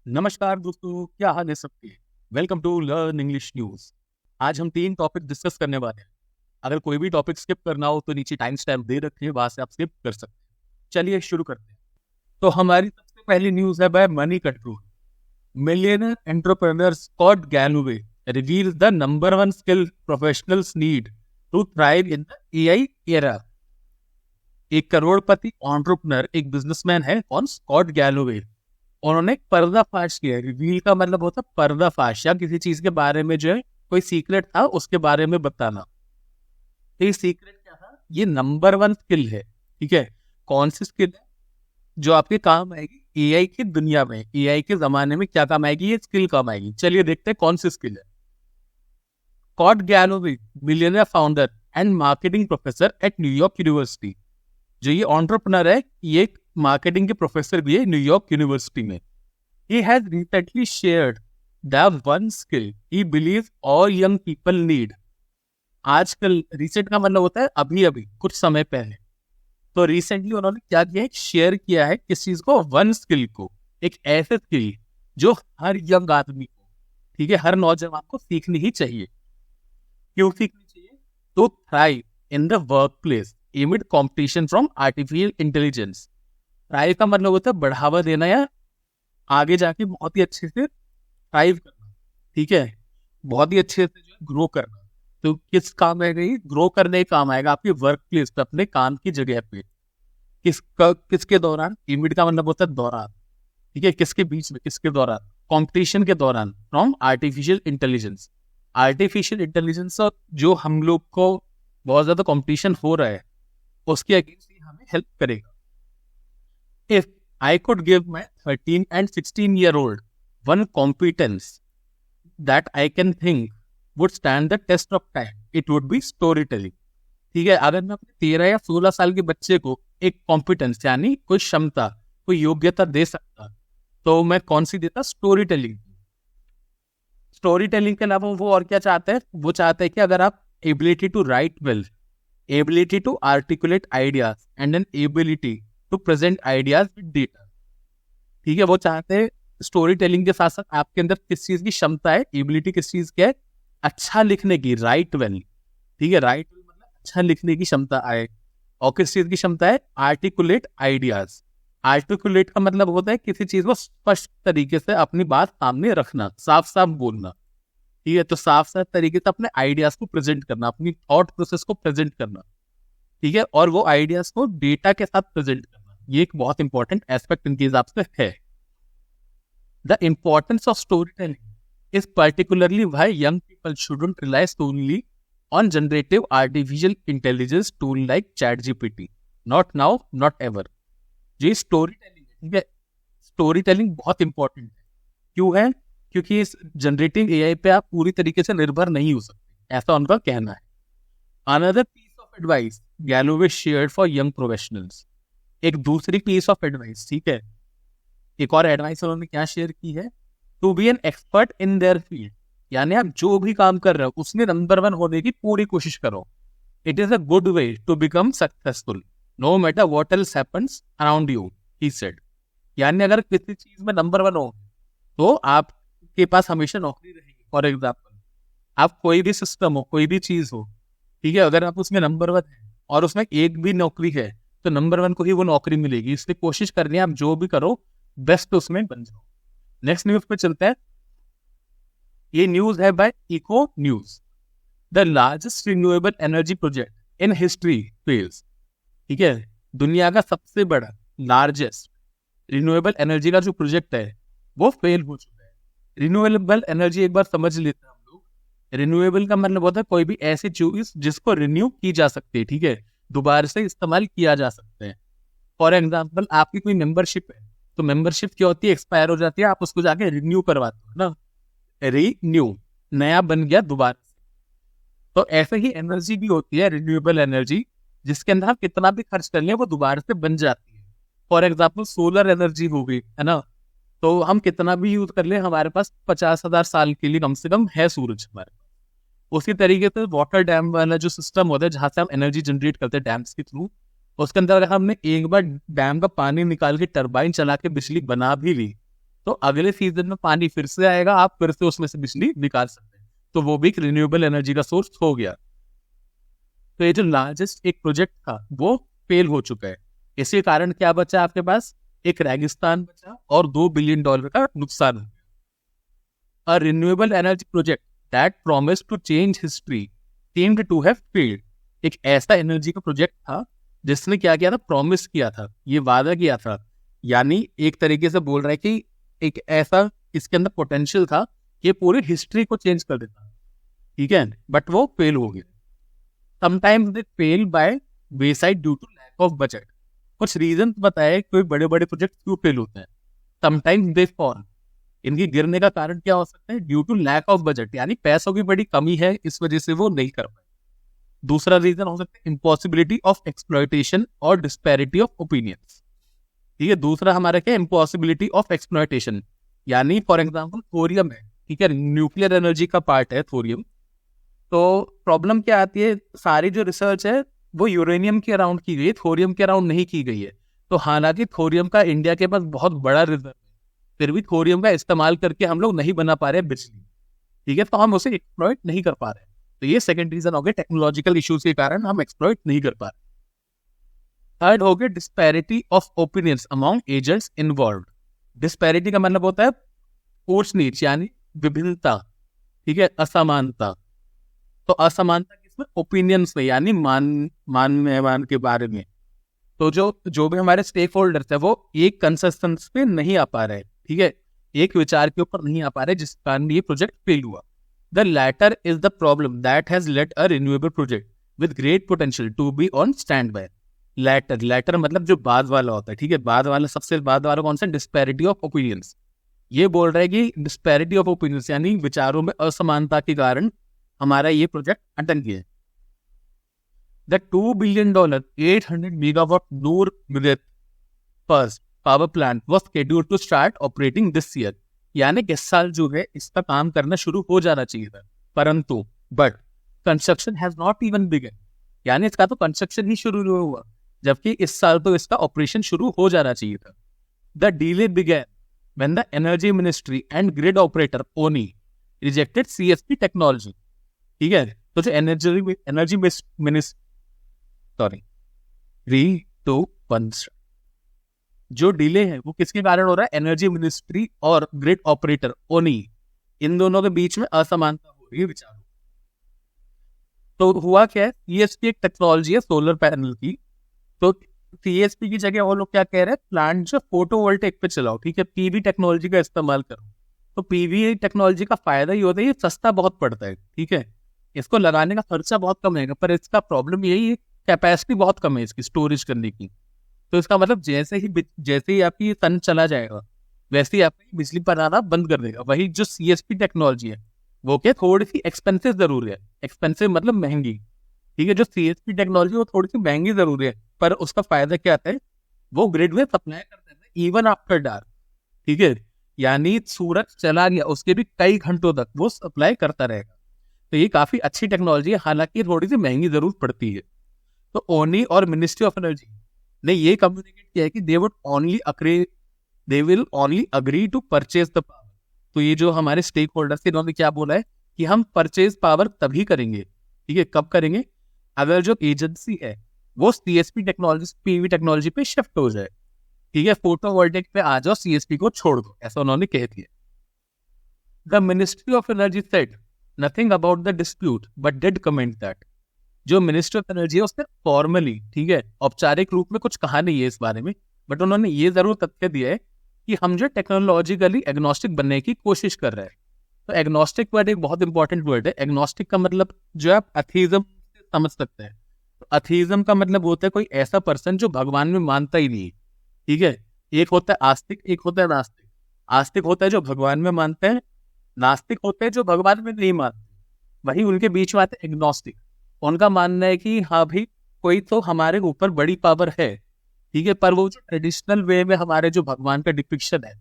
नमस्कार दोस्तों, क्या हाल है सबके। Welcome to learn English news. आज हम 3 टॉपिक डिस्कस करने वाले हैं। अगर कोई भी टॉपिक स्किप करना हो तो नीचे टाइम स्टैम्प दे रखे हैं, वहां से आप स्किप कर सकते हैं। चलिए शुरू करते हैं। तो हमारी सबसे पहली न्यूज है by Moneycontrol. Millionaire entrepreneur Scott Galloway reveals the number 1 skill professionals need to thrive in the AI era. एक करोड़पति एंटरप्रेन्योर, एक बिजनेसमैन है कौन, स्कॉट गैलोवे। उन्होंने एक पर्दाफाश किया। रिवील का मतलब होता है पर्दाफाश, या किसी चीज के बारे में जो है कोई सीक्रेट था उसके बारे में बताना। तो ये सीक्रेट क्या था? ये नंबर 1 स्किल है। ठीक है, कौन सी स्किल है जो आपके काम आएगी एआई की दुनिया में, एआई के जमाने में क्या काम आएगी? ये स्किल काम आएगी। चलिए देखते हैं कौन सी स्किल है। Scott Galloway, millionaire founder and marketing professor at New York university. जो ये एंटरप्रेन्योर है, ये मार्केटिंग के प्रोफेसर भी है न्यूयॉर्क यूनिवर्सिटी में। He has recently shared the one skill he believes all young people need. आजकल, रिसेंट का मतलब होता है अभी अभी, कुछ समय पहले। तो रिसेंटली उन्होंने क्या किया है, शेयर किया है किस चीज को, वन स्किल को। एक ऐसे स्किल जो हर यंग आदमी को, ठीक है, हर नौजवान को सीखनी ही चाहिए। क्यों सीखनी चाहिए? तो thrive in the work place एमिड competition from artificial intelligence. Thrive का मतलब होता है बढ़ावा देना या आगे जाके बहुत ही अच्छे से थ्राइव करना। ठीक है, बहुत ही अच्छे से जो ग्रो करना। तो किस काम आएगा ये? ग्रो करने का काम आएगा आपके वर्क प्लेस पे, अपने काम की जगह पे। किसके दौरान? इमिड का मतलब होता है दौरान। ठीक है, किसके बीच में, किसके दौरान? कंपटीशन के दौरान, from artificial intelligence. Artificial intelligence जो हम लोग को बहुत ज्यादा कंपटीशन हो रहा है, उसके अगेंस्ट हमें हेल्प करेगा। If I could give my 13 and 16-year-old one competence that I can think would stand the test of time, it would be storytelling. ठीक है, अगर मैं अपने 13 या 16 साल के बच्चे को एक कॉम्पिटेंस यानी कोई क्षमता, कोई योग्यता दे सकता, तो मैं कौन सी देता? Story telling. स्टोरी टेलिंग के अलावा वो और क्या चाहते हैं? वो चाहते हैं कि अगर आप ability to write well, ability to articulate ideas and an ability to present ideas with data. ठीक है, वो चाहते हैं स्टोरी टेलिंग के साथ साथ आपके अंदर किस चीज की क्षमता है, एबिलिटी किस चीज की है? अच्छा लिखने की, राइट वेल। ठीक है, राइट वेल मतलब अच्छा लिखने की क्षमता आए। और किस चीज की क्षमता है? Articulate ideas. आर्टिकुलेट का मतलब होता है किसी चीज को स्पष्ट तरीके से अपनी बात सामने रखना, साफ साफ बोलना। ठीक है, तो साफ साफ तरीके से अपने आइडियाज को प्रेजेंट करना, अपनी थॉट प्रोसेस को प्रेजेंट करना। ठीक है, और वो आइडियाज को डेटा के साथ प्रेजेंट करना, ये एक बहुत इंपॉर्टेंट एस्पेक्ट इनके हिसाब से है। The importance of story telling is particularly why young people shouldn't rely solely on generative artificial intelligence tool like ChatGPT. Not now, not ever. ये स्टोरी टेलिंग है, ठीक है, स्टोरी टेलिंग बहुत important है। क्यों है? क्योंकि इस जनरेटिव एआई पे आप पूरी तरीके से निर्भर नहीं हो सकते, ऐसा उनका कहना है। Another piece of advice Galloway shared for young professionals. एक दूसरी पीस ऑफ एडवाइस, ठीक है, एक और एडवाइस उन्होंने क्या शेयर की है? To be an expert in their field, यानी आप जो भी काम कर रहे हो उसमें नंबर 1 होने की पूरी कोशिश करो। It is a good way to become successful no matter what else happens around you, he said. यानी अगर किसी चीज में नंबर 1 हो तो आपके पास हमेशा नौकरी रहेगी। फॉर एग्जाम्पल, आप कोई भी सिस्टम हो, कोई भी चीज हो, ठीक है, अगर आप उसमें नंबर 1 है और उसमें एक भी नौकरी है तो नंबर 1 को ही वो नौकरी मिलेगी। इसलिए कोशिश करनी है आप जो भी करो बेस्ट उसमें बन जाओ। नेक्स्ट न्यूज पे चलते हैं। ये न्यूज है by Eco News. The largest renewable energy project in history fails. ठीक है, दुनिया का सबसे बड़ा लार्जेस्ट रिन्यूएबल एनर्जी का जो प्रोजेक्ट है वो फेल हो चुका है। रिन्यूएबल एनर्जी एक बार समझ लेते हैं हम लोग। रिन्यूएबल का मतलब होता है कोई भी ऐसी चीज जिसको रिन्यू की जा सकती है, ठीक है, दोबारा से इस्तेमाल किया जा सकते हैं। फॉर एग्जाम्पल, आपकी कोई मेंबरशिप है, तो मेंबरशिप क्या होती है? एक्सपायर हो जाती है, आप उसको जाके रिन्यू करवाते हो ना, रिन्यू, नया बन गया दोबारा से। तो ऐसे ही एनर्जी भी होती है, रिन्यूएबल एनर्जी, जिसके अंदर हम कितना भी खर्च कर लें वो दोबारा से बन जाती है। फॉर एग्जाम्पल, सोलर एनर्जी हो गई, है ना, तो हम कितना भी यूज कर ले हमारे पास 50,000 साल के लिए कम से कम है सूरज हमारे पास। उसी तरीके से वाटर डैम वाला जो सिस्टम होता है जहां से हम एनर्जी जनरेट करते हैं डैम्स के थ्रू, उसके अंदर अगर हमने एक बार डैम का पानी निकाल के टरबाइन चला के बिजली बना भी ली तो अगले सीजन में पानी फिर से आएगा, आप फिर से उसमें से बिजली निकाल सकते हैं। तो वो भी एक रिन्यूएबल एनर्जी का सोर्स हो गया। तो ये जो लार्जेस्ट एक प्रोजेक्ट था वो फेल हो चुका है। इसी कारण क्या बचा आपके पास, एक रेगिस्तान बचा और $2 बिलियन का नुकसान हो गया। A renewable energy project that promised to change history seemed to have failed। एक ऐसा एनर्जी का प्रोजेक्ट था जिसने क्या किया था, प्रॉमिस किया था, ये वादा किया था, यानी एक तरीके से बोल रहा है कि एक ऐसा इसके अंदर पोटेंशियल था कि पूरी हिस्ट्री को चेंज कर देता, ठीक है, बट वो फेल हो गया। Sometimes they fail by wayside due to lack of budget. कुछ रीजन बताए कोई बड़े बड़े प्रोजेक्ट क्यों फेल होते हैं। समटाइम्स दे फॉल, इनकी गिरने का कारण क्या हो सकता है, due to lack of budget, यानी पैसों की बड़ी कमी है, इस वजह से वो नहीं कर पाए। दूसरा रीजन हो सकता है इम्पॉसिबिलिटी ऑफ एक्सप्लॉयटेशन और डिस्पैरिटी ऑफ ओपिनियंस। ठीक है, दूसरा हमारा क्या, इम्पॉसिबिलिटी ऑफ एक्सप्लॉयटेशन, यानी फॉर एग्जांपल थोरियम है, ठीक है, न्यूक्लियर एनर्जी का पार्ट है थोरियम। तो प्रॉब्लम क्या आती है, सारी जो रिसर्च है वो यूरेनियम के अराउंड की गई है, थोरियम के अराउंड नहीं की गई है। तो हालांकि थोरियम का इंडिया के पास बहुत बड़ा रिजर्व है, फिर भी थोरियम का इस्तेमाल करके हम लोग नहीं बना पा रहे बिजली, ठीक है, तो हम उसे एक्सप्लॉइट नहीं कर पा रहे। तो ये सेकंड रीजन हो गया, टेक्नोलॉजिकल इश्यूज के कारण हम एक्सप्लॉइट नहीं कर पा रहे। थर्ड हो गया disparity of opinions among agents involved. Disparity का मतलब होता है ऊंच नीच, यानी विभिन्नता, ठीक है, असमानता। तो असमानता किसमें, ओपिनियंस में, यानी मान के बारे में। तो जो भी हमारे स्टेक होल्डर्स है वो एक कंसेंसस पे नहीं आ पा रहे, ठीक है, एक विचार के ऊपर नहीं आ पा रहे, जिस कारण ये प्रोजेक्ट फेल हुआ। The latter is the problem that has let a renewable project with great potential to be on standby. Latter मतलब जो बाद वाला होता है, ठीक है, बाद वाला, सबसे बाद वाला कौन सा, डिस्पैरिटी ऑफ ओपिनियंस। ये बोल रहा है कि डिस्पैरिटी ऑफ ओपिनियंस यानी विचारों में असमानता के कारण हमारा ये प्रोजेक्ट अटक गया। The $2 billion 800 megawatt Noor Mudit first power plant was scheduled to start operating this year। यानी इस साल जो है इसका काम करना शुरू हो जाना चाहिए था, परंतु but construction has not even began, यानी इसका तो कंस्ट्रक्शन ही शुरू नहीं हुआ, जबकि इस साल तो इसका ऑपरेशन शुरू हो जाना चाहिए था। The delay began when the energy ministry and grid operator ONI rejected CSP technology. ठीक है, तो जो एनर्जी मिनिस्ट्री जो डिले है वो किसके कारण हो रहा है, एनर्जी मिनिस्ट्री और ग्रिड ऑपरेटर ओनी, इन दोनों के बीच में असमानता हो रही है विचारों। तो हुआ क्या है, सीएसपी एक टेक्नोलॉजी है सोलर पैनल की, तो सीएसपी की जगह वो लोग क्या कह रहे हैं, प्लांट जो फोटोवोल्टेक पे चलाओ, ठीक है, पीवी टेक्नोलॉजी का इस्तेमाल करो। तो पीवी टेक्नोलॉजी का फायदा ये होता है, ये सस्ता बहुत पड़ता है, ठीक है, इसको लगाने का खर्चा बहुत कम है, पर इसका प्रॉब्लम यही है, कैपेसिटी बहुत कम है इसकी स्टोरेज करने की। तो इसका मतलब जैसे ही आपकी सन चला जाएगा वैसे ही आपकी बिजली बनाना बंद कर देगा। वही जो सीएसपी टेक्नोलॉजी है वो क्या थोड़ी सी एक्सपेंसिव जरूर है, एक्सपेंसिव मतलब महंगी, ठीक है, जो सीएसपी टेक्नोलॉजी वो थोड़ी सी महंगी जरूर है, पर उसका फायदा क्या आता है, वो ग्रिड में सप्लाई कर देता है इवन आफ्टर डार्क, ठीक है, यानी सूरज चला गया उसके भी कई घंटों तक वो सप्लाई करता रहेगा। तो ये काफी अच्छी टेक्नोलॉजी है, हालांकि थोड़ी सी महंगी जरूर पड़ती है। तो ओनी और मिनिस्ट्री ऑफ एनर्जी ने ये कम्युनिकेट किया है कि they will only agree to purchase the power. तो ये जो हमारे स्टेक होल्डर्स थे इन्होंने क्या बोला है कि हम परचेज पावर तभी करेंगे, ठीक है, कब करेंगे, अगर जो एजेंसी है वो सीएसपी टेक्नोलॉजी पीवी टेक्नोलॉजी पे शिफ्ट हो जाए, ठीक है, फोटोवोल्टेक पे आ जाओ, सीएसपी को छोड़ दो, ऐसा उन्होंने कह दिया। The ministry of energy said nothing about the dispute but did comment that. जो मिनिस्टर ऑफ एनर्जी है उसने फॉर्मली, ठीक है, औपचारिक रूप में कुछ कहा नहीं है इस बारे में, बट उन्होंने ये जरूर तथ्य दिया है कि हम जो टेक्नोलॉजिकली एग्नोस्टिक बनने की कोशिश कर रहे हैं। तो एग्नोस्टिक वर्ड एक बहुत इंपॉर्टेंट वर्ड है। एग्नोस्टिक का मतलब जो आप अथीज्म समझ सकते हैं, तो अथीज्म का मतलब होता है कोई ऐसा पर्सन जो भगवान में मानता ही नहीं, ठीक है, एक होता है आस्तिक, एक होता है नास्तिक। आस्तिक होता है जो भगवान में मानते हैं, नास्तिक होते हैं जो भगवान में नहीं मानते, वही उनके बीच में आते हैं एग्नोस्टिक। उनका मानना है कि हाँ भाई कोई तो हमारे ऊपर बड़ी पावर है, ठीक है, पर वो जो ट्रेडिशनल वे में हमारे जो भगवान का डिपिक्शन है,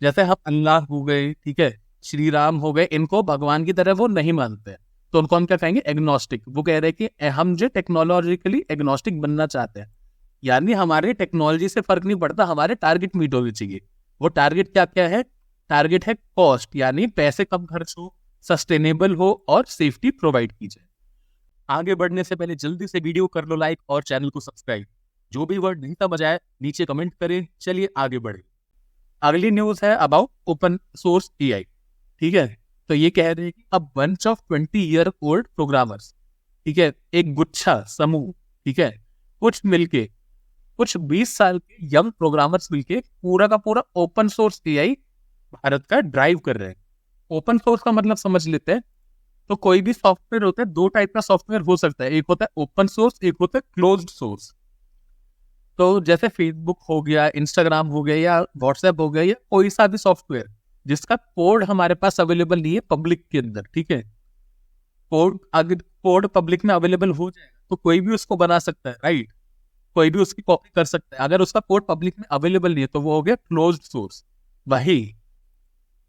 जैसे हम अल्लाह हो गए, ठीक है, श्री राम हो गए, इनको भगवान की तरह वो नहीं मानते हैं, तो उनको हम क्या कहेंगे, एग्नोस्टिक। वो कह रहे हैं कि हम जो टेक्नोलॉजिकली एग्नोस्टिक बनना चाहते हैं, यानी हमारे टेक्नोलॉजी से फर्क नहीं पड़ता, हमारे टारगेट मीट होनी चाहिए, वो टारगेट क्या क्या है? टारगेट है कॉस्ट, यानी पैसे कम खर्च हो, सस्टेनेबल हो और सेफ्टी प्रोवाइड की जाए। आगे बढ़ने से पहले जल्दी से वीडियो कर लो लाइक और चैनल को सब्सक्राइब। जो भी वर्ड नहीं समझ आए नीचे कमेंट करें। चलिए आगे बढ़े। अगली न्यूज है अबाउट ओपन सोर्स एआई। ठीक है, तो ये कह रहे हैं कि a bunch of 20 year old programmers, ठीक है, एक गुच्छा समूह, ठीक है, कुछ मिलके, कुछ 20 साल के यंग प्रोग्रामर्स मिलके पूरा का पूरा ओपन सोर्स एआई भारत का ड्राइव कर रहे हैं। ओपन सोर्स का मतलब समझ लेते हैं। तो कोई भी सॉफ्टवेयर होता है, दो टाइप का सॉफ्टवेयर हो सकता है, एक होता है ओपन सोर्स, एक होता है क्लोज्ड सोर्स। तो जैसे फेसबुक हो गया, इंस्टाग्राम हो गया या व्हाट्सएप हो गया, या कोई सा भी सॉफ्टवेयर जिसका कोड हमारे पास अवेलेबल नहीं है पब्लिक के अंदर, ठीक है, कोड अगर कोड पब्लिक में अवेलेबल हो जाएगा तो कोई भी उसको बना सकता है, राइट, कोई भी उसकी कॉपी कर सकता है। अगर उसका कोड पब्लिक में अवेलेबल नहीं है तो वो हो गया क्लोज्ड सोर्स। वही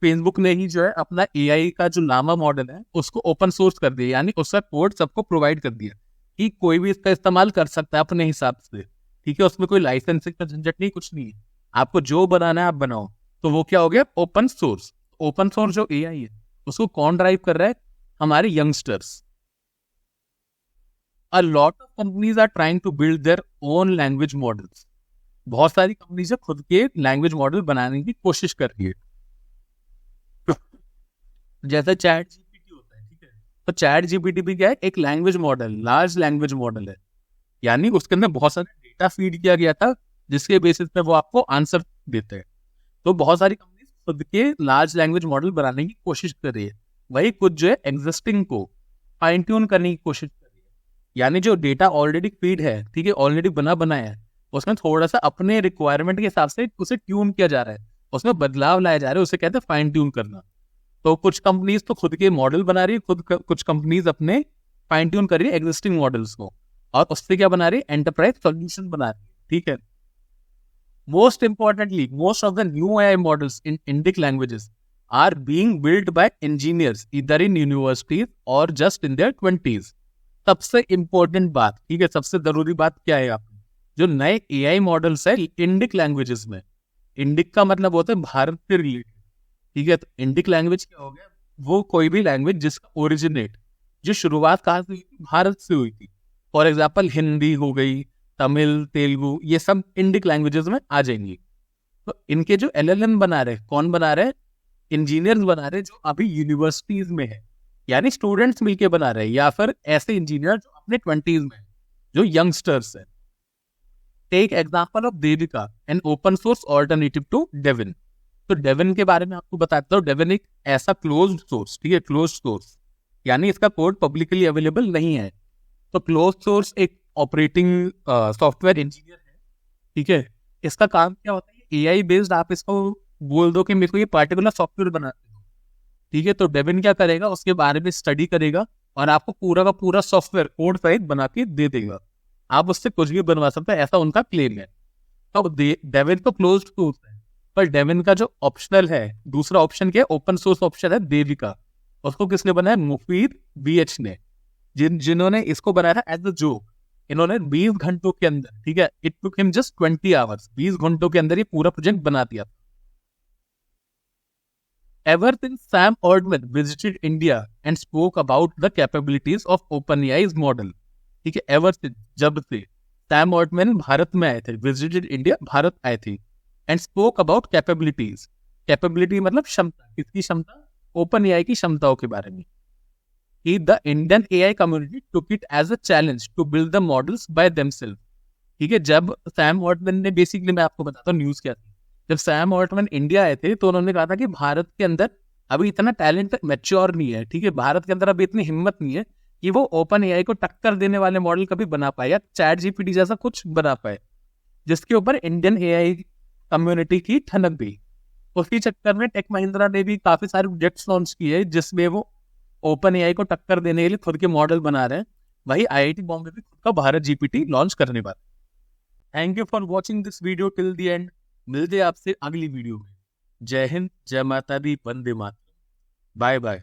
फेसबुक ने ही जो है अपना एआई का जो लामा मॉडल है उसको ओपन सोर्स कर दिया, यानी उसका कोड सबको प्रोवाइड कर दिया कि कोई भी इसका इस्तेमाल कर सकता है अपने हिसाब से, ठीक है। उसमें कोई लाइसेंसिंग का झंझट नहीं, कुछ नहीं है, आपको जो बनाना है आप बनाओ। तो वो क्या हो गया? Open source. ओपन सोर्स जो एआई है उसको कौन ड्राइव कर रहा है? हमारे youngsters. A lot of companies are trying to build their own language models. बहुत सारी कंपनीज खुद के लैंग्वेज मॉडल बनाने की कोशिश कर रही है। जैसे चैट जीपीटी होता है, ठीक है, तो चैट जीपीटी भी क्या है? एक language model, large language model है, यानी उसके अंदर बहुत सारे डेटा फीड किया गया था जिसके बेसिस पे वो आपको आंसर देते हैं। तो बहुत सारी कंपनीज खुद के लार्ज लैंग्वेज मॉडल बनाने की कोशिश कर रही है। वही कुछ जो है एग्जिस्टिंग को फाइन ट्यून करने की कोशिश कर रही है, यानी जो डेटा ऑलरेडी फीड है, ठीक है, ऑलरेडी बनाया है, उसमें थोड़ा सा अपने रिक्वायरमेंट के हिसाब से उसे ट्यून किया जा रहा है, उसमें बदलाव लाया जा रहा है, उसे कहते हैं फाइन ट्यून करना। तो कुछ कंपनीज तो खुद के मॉडल बना रही है, कुछ कंपनीज अपने फाइन ट्यून कर रही है एग्जिस्टिंग मॉडल्स को, और उससे क्या बना रही है? एंटरप्राइज सॉल्यूशन बना रही है, ठीक है। Most importantly, most of the new AI models in Indic languages are being built by engineers either in universities or just in their 20s. सबसे इंपॉर्टेंट बात, ठीक है, सबसे जरूरी बात क्या है? आप जो नए एआई मॉडल्स है इंडिक लैंग्वेजेस में, इंडिक का मतलब होता है भारत से रिलेटेड, ठीक है। तो इंडिक लैंग्वेज क्या हो गया? वो कोई भी लैंग्वेज जिसका ओरिजिनेट, जो शुरुआत कहाँ से हुई थी? भारत से हुई थी। फॉर एग्जाम्पल हिंदी हो गई, तमिल, तेलुगु, ये सब इंडिक लैंग्वेजेस में आ जाएंगी। तो इनके जो एलएलएम बना रहे, कौन बना रहे? इंजीनियर्स बना रहे जो अभी यूनिवर्सिटीज में है, यानी स्टूडेंट्स मिलके बना रहे हैं, या फिर ऐसे इंजीनियर जो अपने 20s में है, जो यंगस्टर्स है। Take example of Devika, an open source alternative to Devin. तो डेविन के बारे में आपको बताता हूँ। डेविन एक ऐसा क्लोज्ड सोर्स, ठीक है, क्लोज्ड सोर्स, यानी इसका कोड पब्लिकली अवेलेबल नहीं है। तो क्लोज्ड सोर्स एक ऑपरेटिंग सॉफ्टवेयर इंजीनियर है, ठीक है। इसका काम क्या होता है? एआई बेस्ड आप इसको बोल दो कि मेरे को ये पार्टिकुलर सॉफ्टवेयर बनाते दो, ठीक है। तो डेविन क्या करेगा? उसके बारे में स्टडी करेगा और आपको पूरा का पूरा सॉफ्टवेयर कोड सहित बना के दे देगा। आप उससे कुछ भी बनवा सकते हैं, ऐसा उनका क्लेम है। तो डेविन तो क्लोज्ड सोर्स है, पर डेविन का जो ऑप्शनल है, दूसरा ऑप्शन क्या है? ओपन सोर्स ऑप्शन है देविका। उसको किसने बनाया? मुफीद बीएच ने, जिन्होंने इसको बनाया एज अ जोक। इन्होंने 20 घंटों के अंदर, ठीक है, it took him just 20 hours, 20 घंटों के अंदर ये पूरा प्रोजेक्ट बना दिया। Ever since Sam Altman visited India and spoke about the capabilities of OpenAI's model, ठीक है, ever since, जब से सैम ऑल्टमैन भारत में आए थे, विजिटेड इंडिया, भारत आए थे, and spoke about capabilities. Capability मतलब क्षमता, किसकी क्षमता? ओपन एआई की क्षमताओं के बारे में। कि the Indian AI community took it as a challenge to build the models by themselves, ठीक है। जब सैम ऑल्टमैन ने, बेसिकली मैं आपको बताता हूँ न्यूज क्या थी। जब सैम ऑल्टमैन इंडिया आए थे तो उन्होंने कहा था कि भारत के अंदर अभी इतना टैलेंट मैच्योर नहीं है, ठीक है, भारत के अंदर अभी इतनी हिम्मत नहीं है कि वो ओपन एआई को टक्कर देने वाले मॉडल कभी बना पाए, या चैट जीपीटी जैसा कुछ बना पाए जिसके ऊपर इंडियन एआई कम्युनिटी की ठनक गई। उसके चक्कर में टेक महिंद्रा ने भी काफी सारे प्रोजेक्ट्स लॉन्च किए जिसमें वो ओपन एआई को टक्कर देने के लिए खुद के मॉडल बना रहे हैं। वही आईआईटी बॉम्बे भी खुद का भारत जीपीटी लॉन्च करने वाला। Thank you for watching this video till the end. मिलते हैं आपसे अगली वीडियो में। जय हिंद, जय माता दी, वंदे मातरम, बाय बाय।